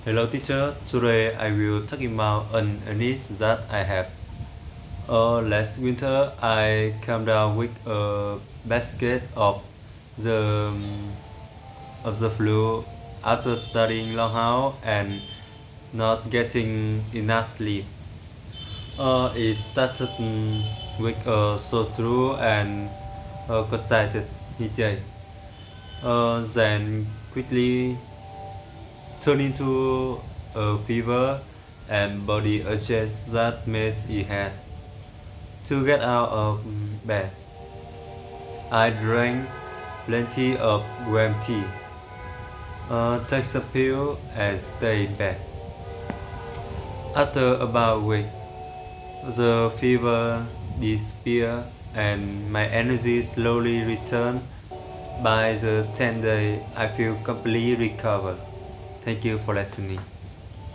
Hello teacher, today I will talk about an illness that I have. Last winter I came down with a basket the of the flu after studying long hours and not getting enough sleep. It started with a sore throat and a congested headache. Then quickly turned into a fever and body urges that made it hard to get out of bed. I drank plenty of green tea, took a pill, and stayed in bed. After about a week, the fever disappeared and my energy slowly returned. By the 10th day, I feel completely recovered. Thank you for listening.